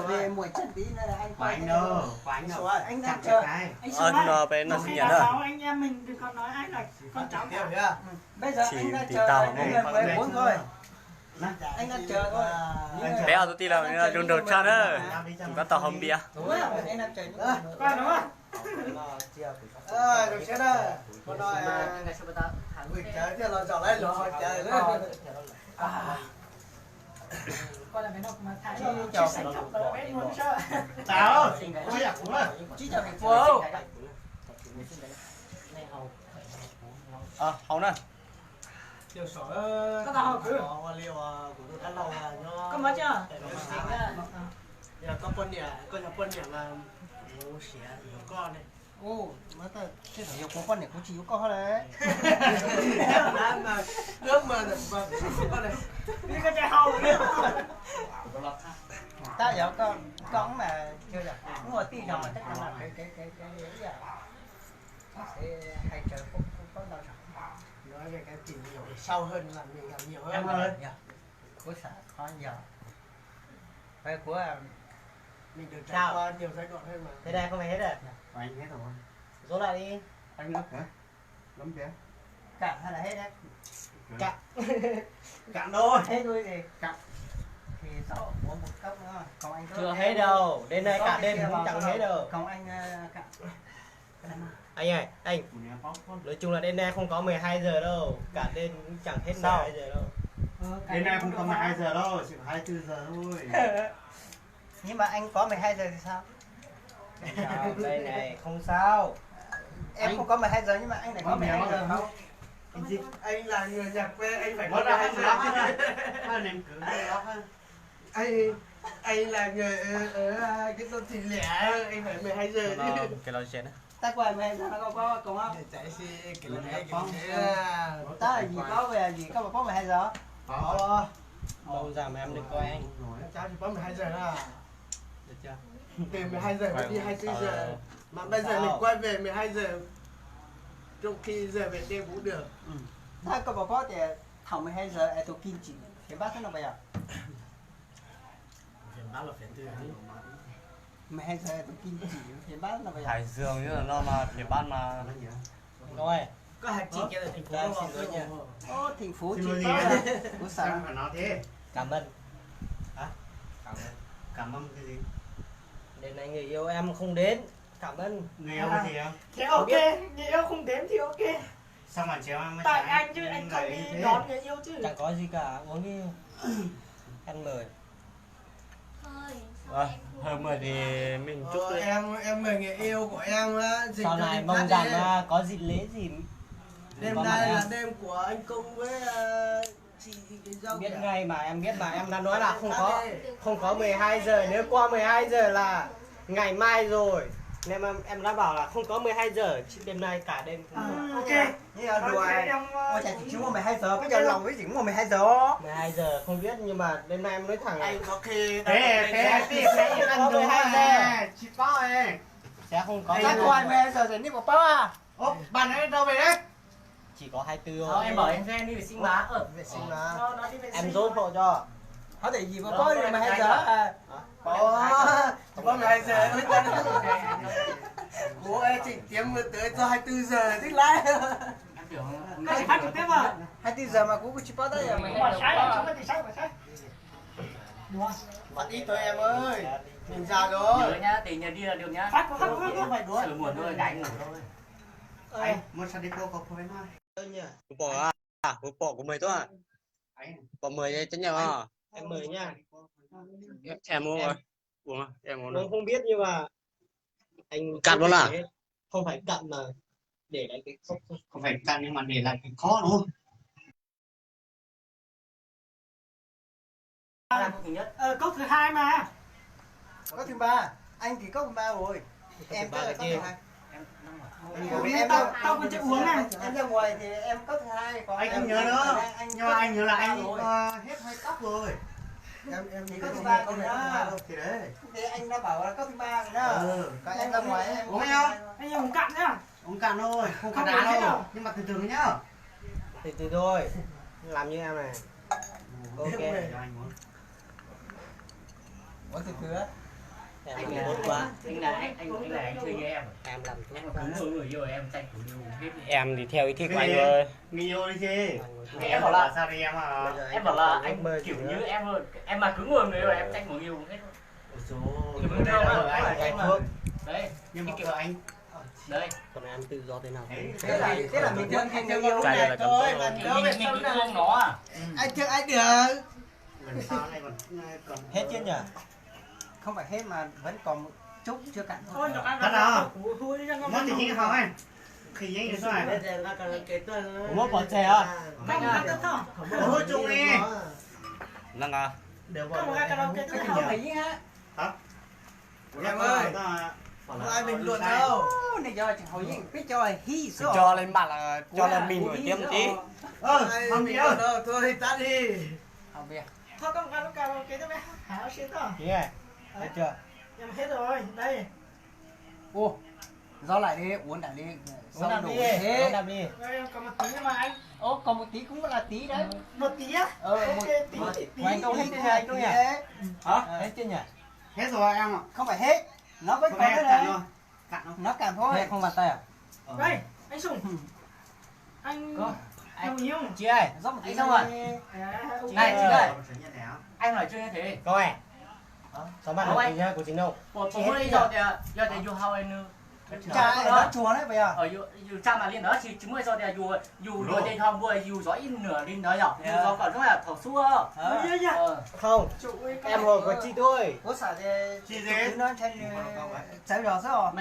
Về mùi chân tí nữa là anh của anh đâu anh đang chờ nó bé nó sinh nhật à? Anh em mình đừng có nói ai là con cháu hiểu chưa? Bây giờ Chỉ anh đang tí chờ tàu anh thôi. là 14 thôi. Anh đang chờ thôi. Bé ở tí là dùng đồ cho đó. Chúng ta tàu hầm bia. Đúng rồi, anh đang chờ nữa. qua đúng không? Được chưa đâu? Con nói người chờ chứ nó chờ lấy lo chờ nữa. Coi là cái nọc mà thái Chào. sánh chọc tới bên luôn chưa? tao chưaอยากcũng là Chí chào thành phố. Hồng nè. Chiều sỏi Có tao cứ liệu của tôi ăn lâu nó có mất chưa? giờ có con nhỉ là bố xẻ nhiều con này. Ô, mà ta thế phải nhiều con này cũng chỉ có con đấy. Mà ước mà con này. Đi cái trái hầu nữa. Ta giờ con mà chưa được. Đúng rồi, tí nào mà chắc chắn là cái đấy à. Nó sẽ hay chờ không có đau sợ. Nói về cái tìm hiểu sâu hơn là mình làm nhiều hơn. Em ơi. Của xã khó nhiều. Cái của mình được trải Sao? qua nhiều giai đoạn hơn mà. Thế đây không phải hết rồi. của anh hết rồi Dỗ lại đi. anh nước hả lắm kìa Cạn hay là hết đấy? Cạn. cạn thôi Hết thôi gì? Cạn. Thì sau uống một cốc nữa. Còn anh Chưa hết đâu. Đến nay cả đêm cũng chẳng hết đâu. Còn anh cạn. Anh ơi, anh. Nói chung là đến nay không có 12 giờ đâu. Cả đêm cũng chẳng hết 12 giờ đâu. đến nay không có 12 giờ đâu chỉ có 24 giờ thôi Nhưng mà anh có 12 giờ thì sao? Sao, đây này, không sao. Em không có 12 giờ nhưng mà anh lại có 12 giờ không? anh là người nhạc quê anh phải có 12 giờ. hai niềm cứ đó ha Anh là người ở cái đô thị lẻ, anh phải 12 giờ chứ. Cái lo chuyện á. Ta qua 12 giờ nó có không? chạy xe Cái này ta là gì có về gì có mà có 12 giờ? có Đâu ra mà em đừng coi anh. Cháu chỉ có 12 giờ đó à? Được chưa? Từ 12 giờ đi 24 giờ. Mà bây giờ mình quay về 12 giờ. Trong khi giờ về đêm cũng được. Ta có bảo thì thảo 12 giờ ai tôi kinh chỉ. Thì bác thế nào bây giờ? bác là phải từ 12 giờ tôi kinh chỉ. Thì bác nào bây giờ? Hải Dương như là nó mà phía ban mà Rồi, Có hạt chỉ kia là thành phố em không? xin lỗi nha. Ô, thành phố Xin chỉ lỗi gì có ạ? là của sao xã. phải nói thế Cảm ơn. hả cảm ơn cái gì Đến nay người yêu em không đến. Cảm ơn. người yêu cái gì không Thế ok, người yêu không đến thì ok. sao mà chiều em mới Tại sáng anh chứ anh gợi không ý đi thế? đón người yêu chứ. Chẳng có gì cả, uống đi. Ăn mời. hơn mười thì mình chúc đấy. Em mời người yêu của em á. Sau này mong rằng có dịp lễ gì Đêm có nay mặt là em. đêm của anh Công với chị cái dâu Biết kìa. ngay mà em biết mà em đã nói là không có 12 giờ, nếu qua 12 giờ là ngày mai rồi. Nên mà em đã bảo là không có 12 giờ, chứ đêm nay cả đêm không có. Ok. Như là đùa Ok, ai? em Ôi trời chỉ có 12 giờ, bây giờ lòng với chỉ có 12 giờ. 12 giờ không biết nhưng mà đêm nay em nói thẳng là Anh có khi sẽ ăn đồ 12 giờ. chị bao ấy Sẽ không có Các con 12 giờ thì đi một bao à? ốp bạn ấy đâu về đấy chỉ có 24 thôi. em bảo em đi vệ sinh má. Vệ sinh mà. Nó đi vệ sinh. Em giúp hộ cho. Có thể gì mà có 12 giờ à? Có 12 giờ mới tới. Bố ơi chị kiếm vừa tới cho 24 giờ thích lái. Có chỉ phát trực tiếp à? 24 giờ mà cũng chỉ bắt tới giờ Mà sai chúng ta thì sai mà sai. Đúng không? Bắt ít thôi em ơi. Mình già rồi. Nhớ nhá, tiền nhà đi là được nhá. Phát có phát Không phải đuổi. Sửa muộn thôi, đánh ngủ thôi. anh muốn sao đi cô có khối nói Bỏ bỏ của mười thôi à? anh Bỏ 10 chân nhau à? Em mời nha. Em uống rồi. Uống à? Em uống Nó rồi. không biết nhưng mà anh Cạn luôn à? không phải cặn mà để lại cái cốc thôi. không phải cạn nhưng mà để lại cái khó đúng không Là thứ nhất. Câu thứ hai mà. Có thứ ba. Anh thì có thứ ba rồi. Em ba có là thứ kia. hai. Em tao còn chưa uống này. Em ra ngoài thì em có thứ hai. Còn anh em không nhớ nữa nhưng mà anh nhớ là anh rồi. hết hai cốc rồi Em thì có thứ ba con rồi này đó. thì đấy Thì anh đã bảo là có thứ ba rồi đó. Ừ. Còn em ra ngoài em Uống không? Anh uống cạn nhá. uống cạn thôi không Không có uống đá hết đâu đâu. nhưng mà từ từ nhá Từ thôi làm như em này. Ok. cho anh uống Ủa từ cửa. Em làm tốt quá. Anh là anh chơi như em. Em làm Em tốt mà quá. cứng người yêu em tranh của yêu hết. Em thì theo ý thích của anh thôi. người yêu đi chứ Em bảo là sao đi em à em bảo là anh kiểu như em mà cứng người yêu em tranh của yêu hết. Ôi dồi, Em thuốc. Đấy, nhưng mà kiểu anh đấy. Còn em tự do thế nào? Thế là mình thương anh yêu Cái này là này cảm thôi xúc mà rồi. có về sau Mình này thương nó à. anh thương anh được. lần sau này còn Hết chưa nhỉ? Không phải hết mà vẫn còn một chút chưa cạn thôi. thật nào mất thì những không anh khi những cái xoài Ủa bỏ chè à? ôi chung đi Nâng à. đều Có một cái karaoke tôi không phải hả? Em ơi, không ai bình luận đâu. Này giờ chẳng hỏi gì biết cho hi số. Cho lên mặt là cho lên mình nổi tiếng tí. không biết đâu Thôi tắt đi. Không biết. Thôi có một cái karaoke tôi biết hảo xíu thôi. Gì này? Thấy chưa? Nhưng mà hết rồi, đây. Ô, do lại đi, uống đã đi. Uống làm đủ đi, thế. uống làm đi. Đây còn một tí nữa mà anh. Ô, còn một tí cũng là tí đấy. Một tí á? Một Ok, tí. của anh đâu hết chưa anh đâu nhỉ? Hả? Hết chưa nhỉ? hết rồi em ạ Không phải hết. Nó vẫn không còn em đấy cạn đấy. thôi cạn thôi Nó cạn thôi. Thế không bàn tay à? Đây, anh Sùng. Anh Có. nhiều nhiều. Chị ơi, Rót một tí Anh xong rồi. Này chị ơi, anh nói chưa như thế. coi à? Sao bạn Đâu nói anh? gì nhá của chính đâu? Một hôm nay do thì yêu hao anh nữa. Chà, nó chùa đấy bây giờ. Ở dù cha mà lên đó thì chúng mới do thì dù đôi tay không vừa dù gió in nửa lên đó nhở. Dù gió còn rất là thổ xua. Không, em hồi có chi thôi. Có xả thì Chi thế? nó chạy rồi sao?